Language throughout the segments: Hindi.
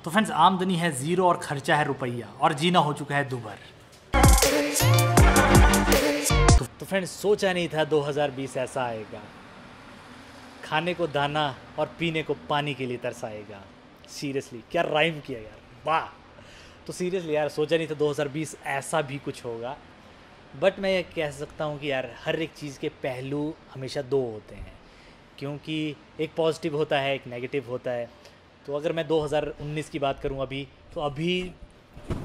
तो फ्रेंड्स, आमदनी है ज़ीरो और खर्चा है रुपया और जीना हो चुका है दुभर। तो फ्रेंड्स, सोचा नहीं था 2020 ऐसा आएगा, खाने को दाना और पीने को पानी के लिए तरसाएगा। सीरियसली क्या राइम किया यार, वाह। तो सीरियसली यार, सोचा नहीं था 2020 ऐसा भी कुछ होगा। बट मैं ये कह सकता हूँ कि यार हर एक चीज़ के पहलू हमेशा दो होते हैं, क्योंकि एक पॉजिटिव होता है, एक नेगेटिव होता है। तो अगर मैं 2019 की बात करूँ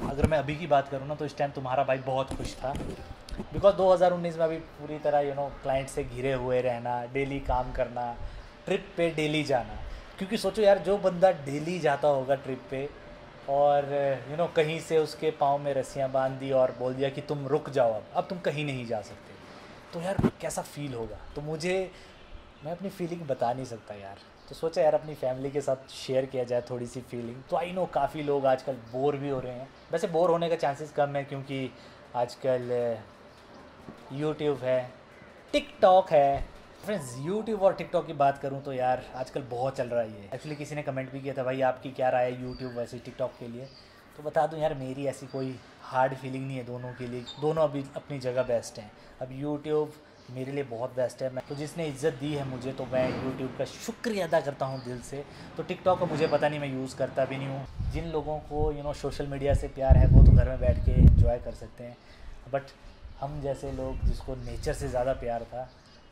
अगर मैं अभी की बात करूँ ना, तो इस टाइम तुम्हारा भाई बहुत खुश था। बिकॉज 2019 में अभी पूरी तरह क्लाइंट से घिरे हुए रहना, डेली काम करना, ट्रिप पे डेली जाना। क्योंकि सोचो यार, जो बंदा डेली जाता होगा ट्रिप पे और कहीं से उसके पाँव में रस्सियाँ बांध दी और बोल दिया कि तुम रुक जाओ, अब तुम कहीं नहीं जा सकते, तो यार कैसा फील होगा। तो मैं अपनी फीलिंग बता नहीं सकता यार। तो सोचा यार अपनी फैमिली के साथ शेयर किया जाए थोड़ी सी फीलिंग। तो आई नो काफ़ी लोग आजकल बोर भी हो रहे हैं। वैसे बोर होने का चांसेस कम है, क्योंकि आजकल यूट्यूब है, टिकटॉक है। फ्रेंड्स, यूट्यूब और टिकटॉक की बात करूं तो यार आजकल बहुत चल रहा है ये। एक्चुअली किसी ने कमेंट भी किया था, भाई आपकी क्या राय है यूट्यूब वैसे टिकटॉक के लिए। तो बता दूं यार, मेरी ऐसी कोई हार्ड फीलिंग नहीं है दोनों के लिए। दोनों अभी अपनी जगह बेस्ट हैं। अब यूट्यूब मेरे लिए बहुत बेस्ट है। तो जिसने इज़्ज़त दी है मुझे, तो मैं यूट्यूब का शुक्रिया अदा करता हूँ दिल से। तो टिकटॉक को मुझे पता नहीं, मैं यूज़ करता भी नहीं हूँ। जिन लोगों को सोशल मीडिया से प्यार है, वो तो घर में बैठ के एंजॉय कर सकते हैं। बट हम जैसे लोग, जिसको नेचर से ज़्यादा प्यार था,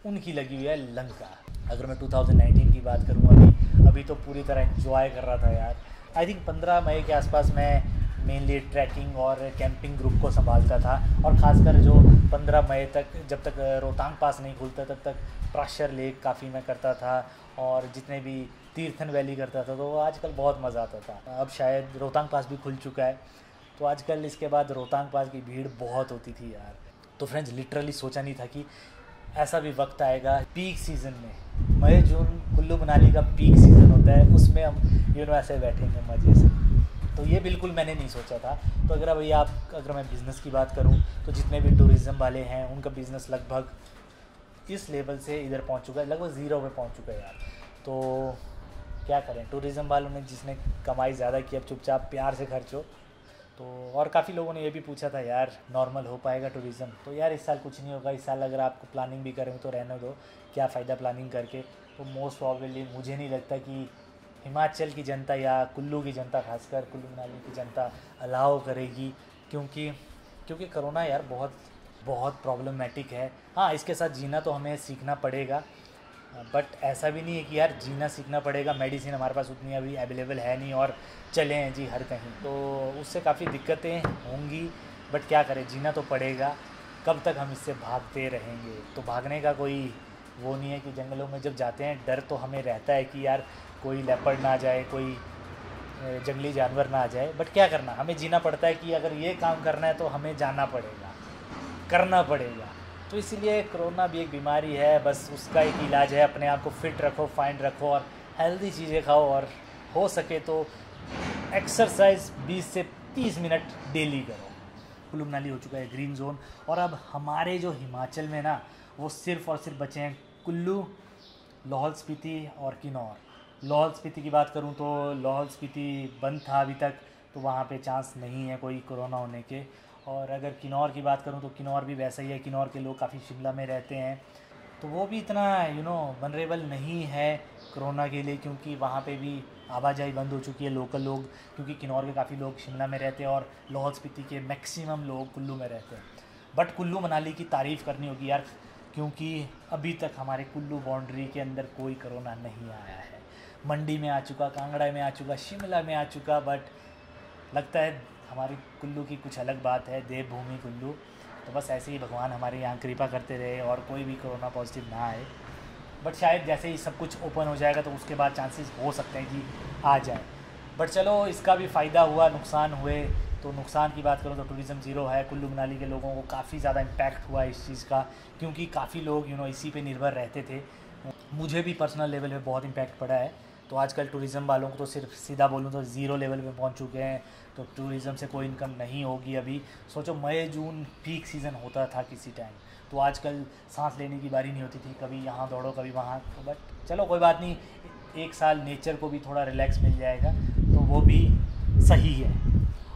उनकी लगी हुई है लंका। अगर मैं 2019 की बात करूँ, अभी तो पूरी तरह एंजॉय कर रहा था यार। आई थिंक 15 मई के आसपास मैं मेनली ट्रैकिंग और कैंपिंग ग्रुप को संभालता था। और ख़ासकर जो 15 मई तक, जब तक रोहतांग पास नहीं खुलता, तब तक प्राशर लेक काफ़ी मैं करता था, और जितने भी तीर्थन वैली करता था। तो आजकल बहुत मज़ा आता था। अब शायद रोहतांग पास भी खुल चुका है, तो आजकल इसके बाद रोहतांग पास की भीड़ बहुत होती थी यार। तो फ्रेंड्स, लिटरली सोचा नहीं था कि ऐसा भी वक्त आएगा। पीक सीज़न में, मई जून कुल्लू मनाली का पीक सीज़न होता है, उसमें हम ऐसे बैठेंगे मज़े से। तो ये बिल्कुल मैंने नहीं सोचा था। तो अगर मैं बिज़नेस की बात करूं, तो जितने भी टूरिज़्म वाले हैं, उनका बिज़नेस लगभग इस लेवल से इधर पहुंच चुका है, लगभग ज़ीरो पे पहुंच चुका है यार। तो क्या करें, टूरिज़्म वालों ने, जिसने कमाई ज़्यादा की, अब चुपचाप प्यार से खर्चो। तो और काफ़ी लोगों ने ये भी पूछा था यार, नॉर्मल हो पाएगा टूरिज़्म। तो यार इस साल कुछ नहीं होगा। इस साल अगर आपको प्लानिंग भी करें तो रहने दो, क्या फ़ायदा प्लानिंग करके। तो मोस्ट प्रॉबेबली मुझे नहीं लगता कि हिमाचल की जनता या कुल्लू की जनता, खासकर कुल्लू मनाली की जनता, अलाउ करेगी। क्योंकि कोरोना यार बहुत बहुत प्रॉब्लमेटिक है। हाँ, इसके साथ जीना तो हमें सीखना पड़ेगा। बट ऐसा भी नहीं है कि यार जीना सीखना पड़ेगा, मेडिसिन हमारे पास उतनी अभी अवेलेबल है नहीं और चले हैं जी हर कहीं, तो उससे काफ़ी दिक्कतें होंगी। बट क्या करें, जीना तो पड़ेगा। कब तक हम इससे भागते रहेंगे। तो भागने का कोई वो नहीं है कि जंगलों में जब जाते हैं, डर तो हमें रहता है कि यार कोई लेपर्ड ना आ जाए, कोई जंगली जानवर ना आ जाए। बट क्या करना, हमें जीना पड़ता है कि अगर ये काम करना है तो हमें जाना पड़ेगा, करना पड़ेगा। तो इसीलिए कोरोना भी एक बीमारी है, बस उसका एक इलाज है, अपने आप को फिट रखो, फाइन रखो और हेल्दी चीज़ें खाओ, और हो सके तो एक्सरसाइज 20 से 30 मिनट डेली करो। कुल्लू मनाली हो चुका है ग्रीन जोन, और अब हमारे जो हिमाचल में ना, वो सिर्फ़ और सिर्फ बचे हैं कुल्लू, लाहौल स्पीति और किन्नौर। लाहौल स्पीति की बात करूं तो लाहौल स्पीति बंद था अभी तक, तो वहाँ पे चांस नहीं है कोई कोरोना होने के। और अगर किन्नौर की बात करूं तो किन्नौर भी वैसा ही है। किन्नौर के लोग काफ़ी शिमला में रहते हैं, तो वो भी इतना वनरेबल नहीं है कोरोना के लिए, क्योंकि वहाँ पे भी आवाजाही बंद हो चुकी है। लोकल लोग, क्योंकि किन्नौर के काफ़ी लोग शिमला में रहते हैं और लाहौल स्पीति के मैक्सिमम लोग कुल्लू में रहते हैं। बट कुल्लू मनाली की तारीफ़ करनी होगी यार, क्योंकि अभी तक हमारे कुल्लू बाउंड्री के अंदर कोई कोरोना नहीं आया है। मंडी में आ चुका, कांगड़ा में आ चुका, शिमला में आ चुका, बट लगता है हमारी कुल्लू की कुछ अलग बात है, देवभूमि कुल्लू। तो बस ऐसे ही भगवान हमारे यहाँ कृपा करते रहे और कोई भी कोरोना पॉजिटिव ना आए। बट शायद जैसे ही सब कुछ ओपन हो जाएगा, तो उसके बाद चांसेस हो सकते हैं कि आ जाए। बट चलो, इसका भी फ़ायदा हुआ, नुकसान हुए। तो नुकसान की बात करूँ तो टूरिज़्म ज़ीरो है। कुल्लू मनाली के लोगों को काफ़ी ज़्यादा इम्पैक्ट हुआ इस चीज़ का, क्योंकि काफ़ी लोग इसी पे निर्भर रहते थे। मुझे भी पर्सनल लेवल पे बहुत इम्पैक्ट पड़ा है। तो आजकल टूरिज़्म वालों को तो सिर्फ सीधा बोलूँ तो ज़ीरो लेवल पे पहुंच चुके हैं। तो टूरिज़्म से कोई इनकम नहीं होगी अभी। सोचो, मई जून पीक सीज़न होता था किसी टाइम, तो आजकल सांस लेने की बारी नहीं होती थी, कभी यहाँ दौड़ो कभी वहाँ। तो बट चलो कोई बात नहीं, एक साल नेचर को भी थोड़ा रिलैक्स मिल जाएगा, तो वो भी सही है।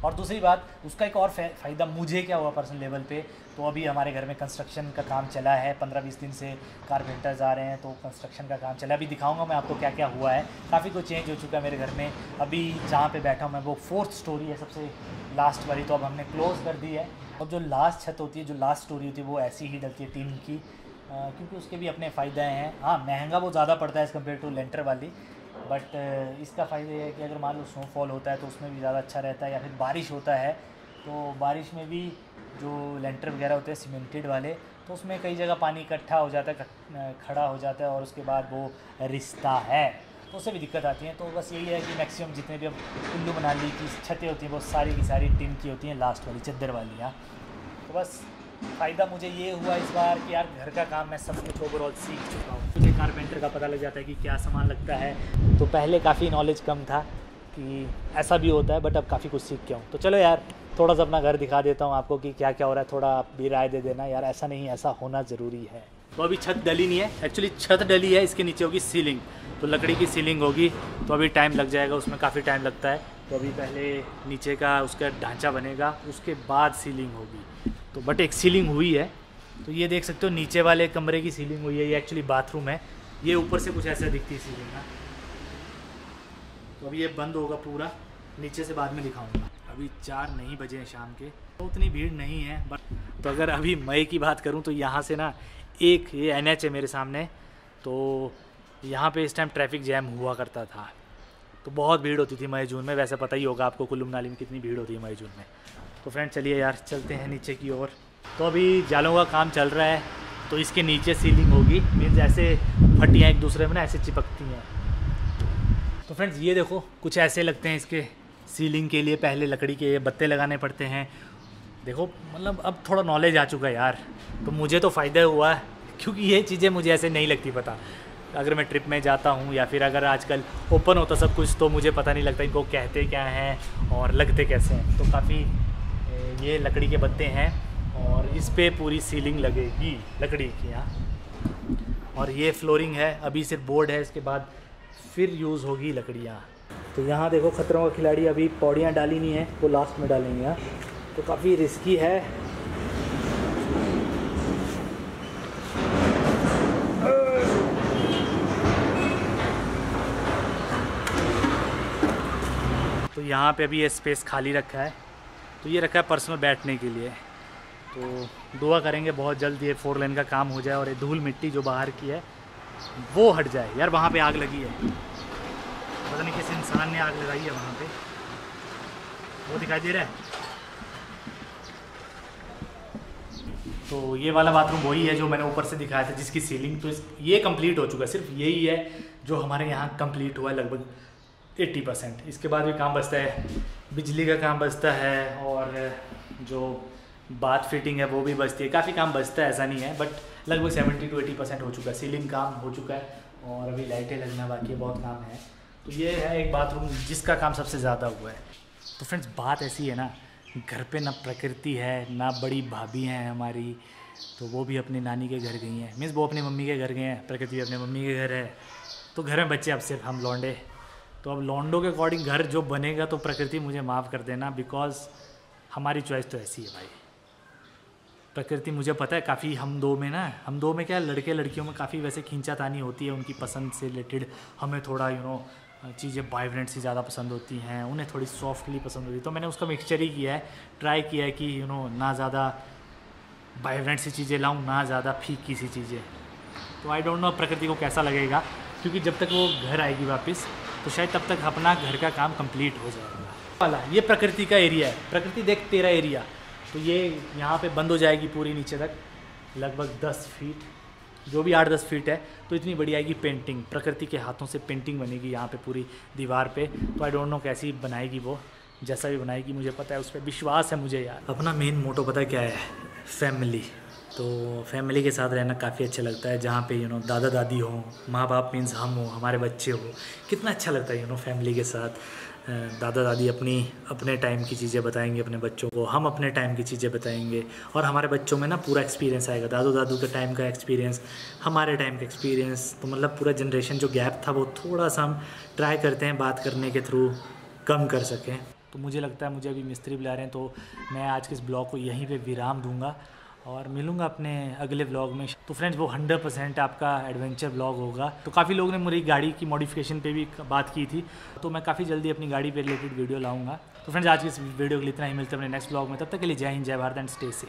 और दूसरी बात, उसका एक और फ़ायदा मुझे क्या हुआ पर्सनल लेवल पे, तो अभी हमारे घर में कंस्ट्रक्शन का काम चला है, 15-20 दिन से कारपेंटर्स आ रहे हैं, तो कंस्ट्रक्शन का काम चला है। अभी दिखाऊंगा मैं आपको क्या क्या हुआ है। काफ़ी कुछ चेंज हो चुका है मेरे घर में। अभी जहाँ पे बैठा हूँ मैं, वो 4th स्टोरी है, सबसे लास्ट वाली, तो अब हमने क्लोज़ कर दी है। और जो लास्ट छत होती है, जो लास्ट स्टोरी होती है, वो ऐसी ही डलती है टीन की, क्योंकि उसके भी अपने फ़ायदे हैं। हाँ, महंगा वो ज़्यादा पड़ता है एज़ कम्पेयर टू लेंटर वाली, बट इसका फ़ायदा ये है कि अगर मान लो स्नोफॉल होता है तो उसमें भी ज़्यादा अच्छा रहता है, या फिर बारिश होता है तो बारिश में भी जो लेंटर वगैरह होते हैं सीमेंटेड वाले, तो उसमें कई जगह पानी इकट्ठा हो जाता है, खड़ा हो जाता है, और उसके बाद वो रिश्ता है, तो उससे भी दिक्कत आती है। तो बस यही है कि मैक्सिमम जितने भी अब कुल्लू मनाली की छतें होती हैं वो सारी की सारी टिन की होती हैं, लास्ट वाली चद्दर वाली। हाँ, तो बस फ़ायदा मुझे ये हुआ इस बार कि यार घर का काम मैं सब कुछ ओवरऑल सीख चुका हूँ। मुझे कारपेंटर का पता लग जाता है कि क्या सामान लगता है। तो पहले काफ़ी नॉलेज कम था कि ऐसा भी होता है, बट अब काफ़ी कुछ सीख गया हूँ। तो चलो यार, थोड़ा सा अपना घर दिखा देता हूँ आपको कि क्या क्या हो रहा है। थोड़ा आप भी राय दे देना यार, ऐसा नहीं, ऐसा होना ज़रूरी है। तो अभी छत डली नहीं है, एक्चुअली छत डली है, इसके नीचे होगी सीलिंग, तो लकड़ी की सीलिंग होगी, तो अभी टाइम लग जाएगा, उसमें काफ़ी टाइम लगता है। तो अभी पहले नीचे का उसका ढांचा बनेगा, उसके बाद सीलिंग होगी। तो बट एक सीलिंग हुई है, तो ये देख सकते हो नीचे वाले कमरे की सीलिंग हुई है। ये एक्चुअली बाथरूम है, ये ऊपर से कुछ ऐसा दिखती है सीलिंग ना। तो अभी ये बंद होगा पूरा, नीचे से बाद में दिखाऊंगा। अभी 4 नहीं बजे हैं शाम के, तो उतनी भीड़ नहीं है। बट तो अगर अभी मई की बात करूं तो यहाँ से ना एक ये NH है मेरे सामने, तो यहाँ पे इस टाइम ट्रैफिक जैम हुआ करता था, तो बहुत भीड़ होती थी मई जून में। वैसे पता ही होगा आपको कुल्लू मनाली में कितनी भीड़ होती है मई जून में। तो फ्रेंड चलिए यार, चलते हैं नीचे की ओर। तो अभी जालों का काम चल रहा है, तो इसके नीचे सीलिंग होगी, मीन्स ऐसे फटियाँ एक दूसरे में ना ऐसे चिपकती हैं। तो फ्रेंड्स ये देखो, कुछ ऐसे लगते हैं इसके सीलिंग के लिए। पहले लकड़ी के ये बत्ते लगाने पड़ते हैं। देखो मतलब अब थोड़ा नॉलेज आ चुका है यार, तो मुझे तो फ़ायदा हुआ है, क्योंकि ये चीज़ें मुझे ऐसे नहीं लगती पता। अगर मैं ट्रिप में जाता हूँ या फिर अगर आजकल ओपन होता सब कुछ, तो मुझे पता नहीं लगता इनको कहते क्या हैं और लगते कैसे हैं। तो काफ़ी ये लकड़ी के बत्ते हैं, और इस पे पूरी सीलिंग लगेगी लकड़ी की। यहाँ और ये फ्लोरिंग है, अभी सिर्फ बोर्ड है, इसके बाद फिर यूज़ होगी लकड़ियाँ। तो यहाँ देखो, खतरों का खिलाड़ी अभी पौड़ियाँ डाली नहीं है, वो लास्ट में डालेंगे। यहाँ तो काफ़ी रिस्की है। तो यहाँ पे अभी ये स्पेस खाली रखा है, तो ये रखा है पर्सनल बैठने के लिए। तो दुआ करेंगे बहुत जल्द ये 4 लेन का काम हो जाए और ये धूल मिट्टी जो बाहर की है वो हट जाए। यार वहाँ पे आग लगी है, पता नहीं किस इंसान ने आग लगाई है वहाँ पे, वो दिखाई दे रहा है। तो ये वाला बाथरूम वही है जो मैंने ऊपर से दिखाया था, जिसकी सीलिंग तो ये कंप्लीट हो चुका है। सिर्फ यही है जो हमारे यहाँ कंप्लीट हुआ है लगभग 80%। इसके बाद भी काम बचता है, बिजली का काम बचता है, और जो बाथ फिटिंग है वो भी बचती है। काफ़ी काम बचता है, ऐसा नहीं है, बट लगभग 70 to 80% हो चुका है। सीलिंग काम हो चुका है और अभी लाइटें लगना बाकी है, बहुत काम है। तो ये है एक बाथरूम जिसका काम सबसे ज़्यादा हुआ है। तो फ्रेंड्स बात ऐसी है ना, घर पे ना प्रकृति है ना बड़ी भाभी हैं हमारी, तो वो भी अपनी नानी के घर गई हैं, मीन्स वो अपनी मम्मी के घर गए हैं, प्रकृति अपने मम्मी के घर है। तो घर में बच्चे अब सिर्फ हम लौंडे। तो अब लौंडों के अकॉर्डिंग घर जो बनेगा, तो प्रकृति मुझे माफ़ कर देना, बिकॉज हमारी चॉइस तो ऐसी है भाई। प्रकृति मुझे पता है काफ़ी हम दो में क्या, लड़के लड़कियों में काफ़ी वैसे खींचातानी होती है उनकी पसंद से रिलेटेड। हमें थोड़ा चीज़ें वाइब्रेंट सी ज़्यादा पसंद होती हैं, उन्हें थोड़ी सॉफ्टली पसंद होती है। तो मैंने उसका मिक्सचर ही किया है, ट्राई किया है कि ना ज़्यादा वाइब्रेंट सी चीज़ें लाऊं, ना ज़्यादा फीकी सी चीज़ें। तो आई डोंट नो प्रकृति को कैसा लगेगा, क्योंकि जब तक वो घर आएगी वापस, तो शायद तब तक अपना घर का काम कंप्लीट हो जाएगा। वाला ये प्रकृति का एरिया है, प्रकृति देख तेरा एरिया। तो ये यहाँ पे बंद हो जाएगी पूरी नीचे तक, लगभग 10 फीट, जो भी 8-10 फीट है। तो इतनी बड़ी आएगी पेंटिंग, प्रकृति के हाथों से पेंटिंग बनेगी यहाँ पे पूरी दीवार पे। तो आई डोंट नो कैसी बनाएगी वो, जैसा भी बनाएगी मुझे पता है, उस पर विश्वास है मुझे यार। अपना मेन मोटो पता है क्या है? फैमिली। तो फैमिली के साथ रहना काफ़ी अच्छा लगता है, जहाँ पे दादा दादी हो, माँ बाप मीन्स हम हो, हमारे बच्चे हो, कितना अच्छा लगता है फैमिली के साथ। दादा दादी अपने टाइम की चीज़ें बताएंगे अपने बच्चों को, हम अपने टाइम की चीज़ें बताएंगे, और हमारे बच्चों में ना पूरा एक्सपीरियंस आएगा, दादू दादू के टाइम का एक्सपीरियंस, हमारे टाइम का एक्सपीरियंस। तो मतलब पूरा जनरेशन जो गैप था वो थोड़ा सा हम ट्राई करते हैं बात करने के थ्रू कम कर सकें। तो मुझे लगता है मुझे अभी मिस्त्री बुला रहे हैं, तो मैं आज के इस ब्लॉग को यहीं पे विराम दूंगा और मिलूंगा अपने अगले व्लॉग में। तो फ्रेंड्स वो 100% आपका एडवेंचर व्लॉग होगा। तो काफ़ी लोगों ने मेरी गाड़ी की मॉडिफिकेशन पे भी बात की थी, तो मैं काफ़ी जल्दी अपनी गाड़ी पे रिलेटेड वीडियो लाऊंगा। तो फ्रेंड्स आज की इस वीडियो के लिए इतना ही, मिलते हैं अपने नेक्स्ट व्लॉग में। तब तक के लिए जय हिंद, जय भारत एंड स्टे सेफ।